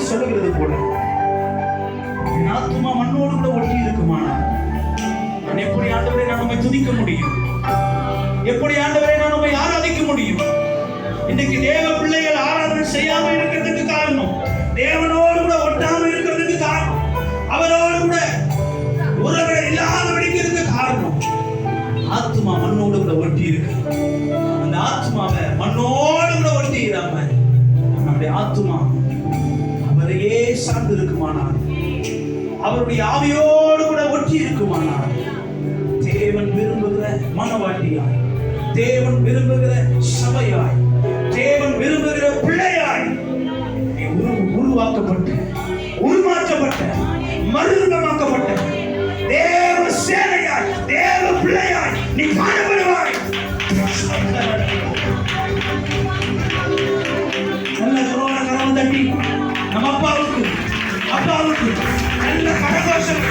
சொல்லுகிறது போல என் ஆத்துமா மண்ணோடு கூட ஒட்டி இருக்குமானா நான் எப்படி ஆண்டவரை நான் உம்மை துதிக்க முடியும்? எப்படி ஆண்டவரை நான் உம்மை ஆராதிக்க முடியும்? இன்னைக்கு தேவ பிள்ளைகள் ஆராதனை செய்யாம இருக்கிறதுக்கு காரணம், தேவனோடு கூட ஒட்டாம இருக்கிறதுக்கு காரணம், அவரோடு கூட உறவு இல்லாதபடிக்கு இருக்க காரணம், ஆத்மா மண்ணோடு கூட ஒட்டி இருக்கு. அந்த ஆத்மாவை மண்ணோடு கூட ஒட்டி இராம நம்முடைய ஆத்மா அவரையே சார்ந்து இருக்குமானால், அவருடைய ஆவியோடு கூட ஒட்டி இருக்குமானால், தேவன் விரும்புகிற மனவாட்டியாய், தேவன் விரும்புகிற சபையாய், தேவன் விரும்புகிற பிள்ளையாய் உருவாக்கப்பட்டு உருமாற்றப்பட்ட மறுரூபமாக்கப்பட்ட தேவ சேனையாய், தேவ பிள்ளையாய் நீ காணப்படுவாய். நல்ல கொரோனா கரம் தட்டி நம்ம அப்பாவுக்கு நல்ல கரகோஷம்